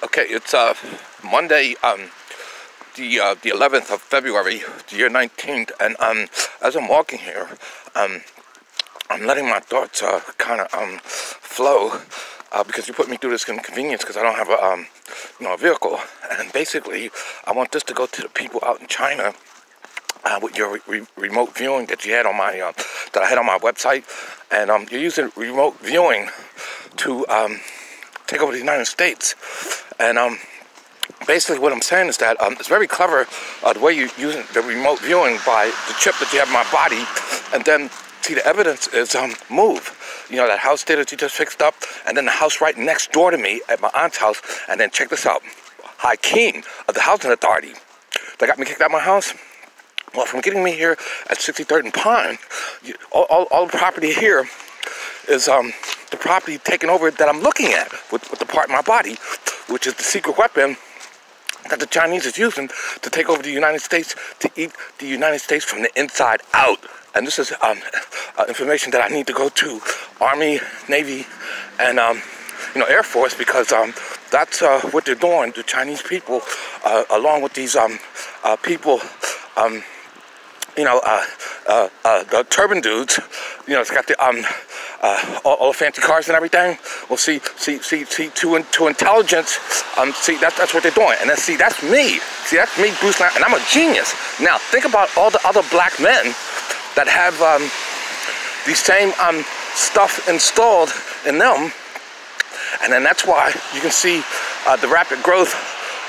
Okay, it's Monday, the 11th of February, the year 19th, and as I'm walking here, I'm letting my thoughts kind of flow because you put me through this inconvenience because I don't have a vehicle, and basically I want this to go to the people out in China. With your remote viewing that you had on my that I had on my website, and you're using remote viewing to take over the United States. And basically what I'm saying is that it's very clever the way you're using the remote viewing by the chip that you have in my body, and then see the evidence is move. You know, that house there that you just fixed up, and then the house right next door to me at my aunt's house, and then check this out. Hakeem of the Housing Authority, they got me kicked out of my house. Well, from getting me here at 63rd and Pine, all the property here is the property taken over that I'm looking at with the part of my body, which is the secret weapon that the Chinese is using to take over the United States, to eat the United States from the inside out. And this is information that I need to go to Army, Navy, and Air Force, because that's what they're doing. The Chinese people, along with these people. The turban dudes, it's got the all the fancy cars and everything. Well, see, to intelligence, see, that's what they're doing. And then see, that's me. See, that's me, Bruce Lamb, and I'm a genius. Now, think about all the other black men that have the same stuff installed in them, and then that's why you can see the rapid growth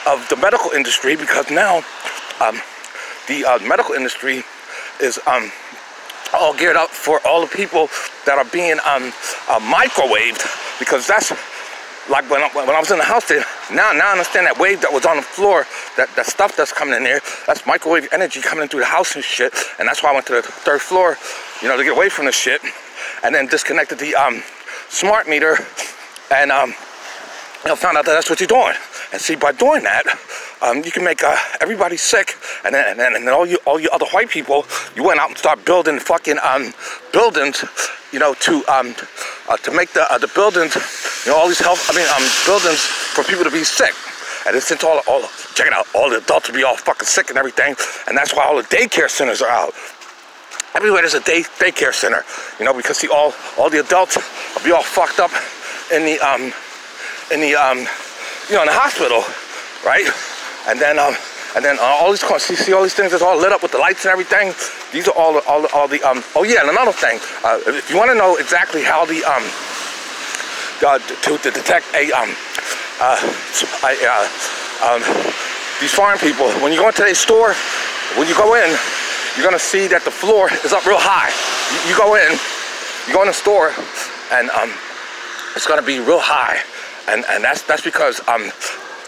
of the medical industry, because now the medical industry is all geared up for all the people that are being microwaved, because that's like when I was in the house there. Now I understand that wave that was on the floor, that stuff that's coming in there, that's microwave energy coming in through the house and shit. And that's why I went to the third floor, to get away from the shit, and then disconnected the smart meter, and found out that that's what you're doing. And see, by doing that, you can make everybody sick, and then all you other white people, you went out and start building fucking buildings, to make the buildings, all these buildings for people to be sick. And since check it out, all the adults will be all fucking sick and everything, and that's why all the daycare centers are out. Everywhere there's a daycare center, because see, all the adults will be all fucked up in the hospital, right? And then all these cars, see all these things that's all lit up with the lights and everything. These are all the oh yeah, and another thing, if you want to know exactly how to detect these foreign people, when you go into a store, when you go in, you're gonna see that the floor is up real high. You go in the store, and it's gonna be real high. And that's because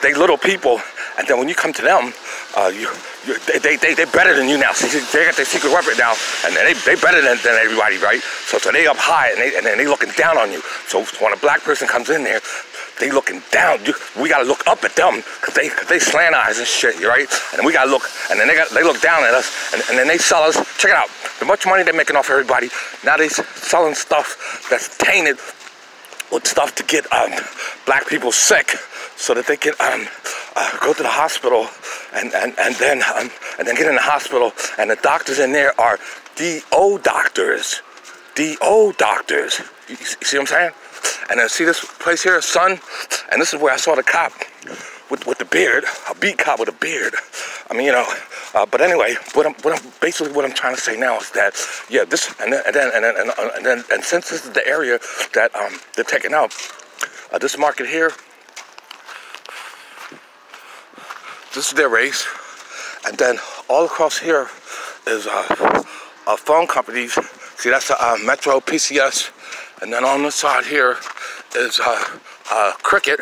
they little people, and then when you come to them, they're better than you now. See, they got their secret weapon now, and they better than everybody, right? So they up high, and they looking down on you. So when a black person comes in there, they looking down. We gotta look up at them, cause they slant eyes and shit, right? And we gotta look, and then they look down at us, and then they sell us. Check it out, the much money they're making off everybody. Now they selling stuff that's tainted with stuff to get black people sick, so that they can go to the hospital and then get in the hospital, and the doctors in there are DO doctors. DO doctors. You see what I'm saying? And then see this place here, Sun, and this is where I saw the cop with the beard, a beat cop with a beard. But anyway, what I'm trying to say now is that, yeah, this and since this is the area that they're taking out, this market here, this is their race, and then all across here is phone companies. See, that's Metro, PCS, and then on this side here is Cricket.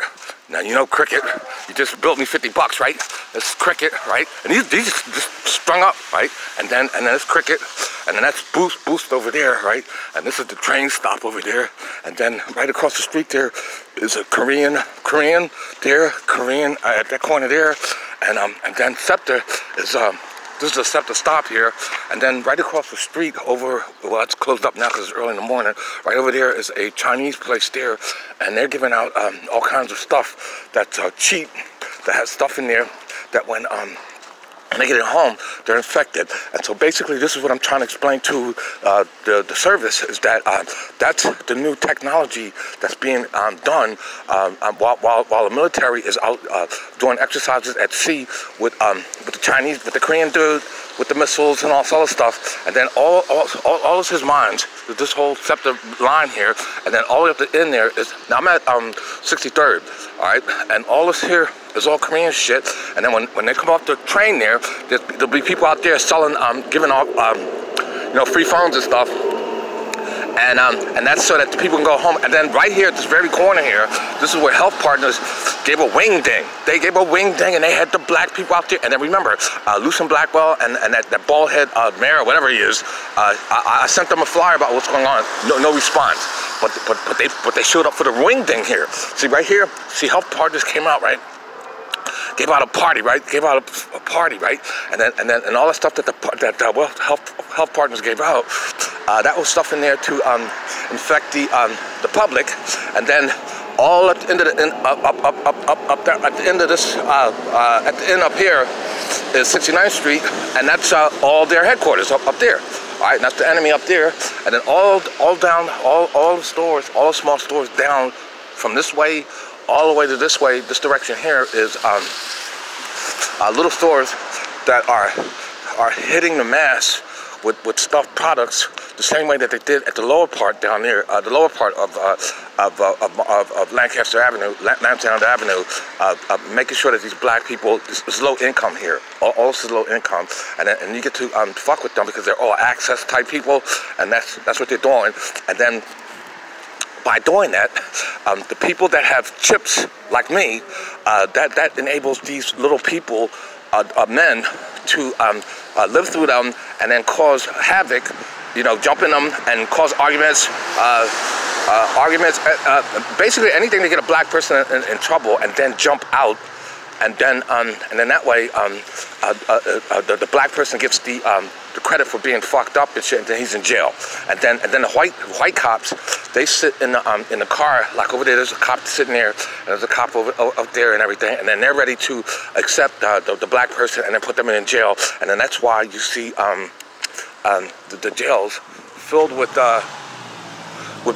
Now, you know Cricket, you just built me $50, right? This is Cricket, right? And these just sprung up, right? And then it's Cricket, and then that's Boost over there, right? And this is the train stop over there. And then right across the street there is a Korean there, at that corner there. And then Scepter is this is a set to stop here, and then right across the street over, well, it's closed up now because it's early in the morning. Right over there is a Chinese place there, and they're giving out all kinds of stuff that's cheap, that has stuff in there that when they get it home, they're infected. And so basically this is what I'm trying to explain to the service, is that that's the new technology that's being done while the military is out doing exercises at sea with the Chinese, with the Korean dude, with the missiles and all this other stuff. And then all is his mines, this whole SEPTA line here, and then all the way up to in there is, now I'm at 63rd, all right, and all this here is all Korean shit. And then when they come off the train there'll be people out there selling, giving off, you know, free phones and stuff. And that's so that the people can go home. And then right here at this very corner here, this is where Health Partners gave a wing ding. They gave a wing ding, and they had the black people out there. And then remember, Lucien Blackwell and that bald head mayor, whatever he is, I sent them a flyer about what's going on. No response. But they showed up for the wing ding here. See right here. See, Health Partners came out, right? Gave out a party, right? Gave out a party, right? And all the stuff that Health Partners gave out, that was stuff in there to infect the public. And then all at the end of up there at the end of this at the end up here is 69th Street, and that's all their headquarters up there. All right, and that's the enemy up there. And then all down, all the stores, all the small stores down from this way all the way to this way, this direction here is little stores that are hitting the mass with stuffed products the same way that they did at the lower part down there, the lower part of Lancaster Avenue, Lansdowne Avenue, making sure that these black people, this low income here, all this is low income, and you get to fuck with them because they're all access type people, and that's what they're doing. And then by doing that, the people that have chips like me, that enables these little people, men, to live through them and then cause havoc, you know, jump in them and cause arguments, basically anything to get a black person in trouble, and then jump out, and then that way the black person gets the credit for being fucked up and shit, and then he's in jail. And then the white cops, they sit in the car, like over there. There's a cop sitting there, and there's a cop up there and everything, and then they're ready to accept the black person and then put them in jail. And then that's why you see the jails filled with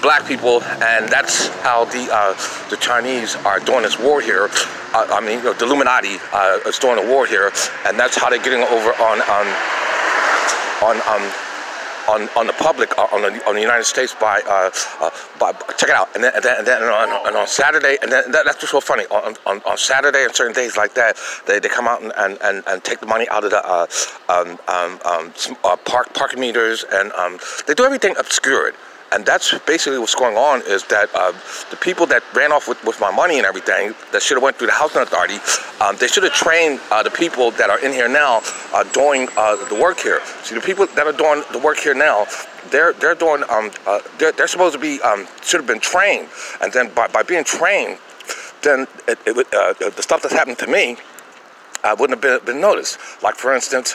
black people, and that's how the Chinese are doing this war here. I mean, you know, the Illuminati is doing a war here, and that's how they're getting over on the public, on the United States by check it out. And then on Saturday, and then that's what's so funny. On Saturday and certain days like that, they come out and take the money out of the parking meters, and they do everything obscured. And that's basically what's going on, is that the people that ran off with my money and everything, that should have went through the Housing Authority, they should have trained the people that are in here now doing the work here. See, the people that are doing the work here now, they're doing, they're supposed to be, should have been trained. And then by being trained, then the stuff that's happened to me wouldn't have been noticed. Like, for instance,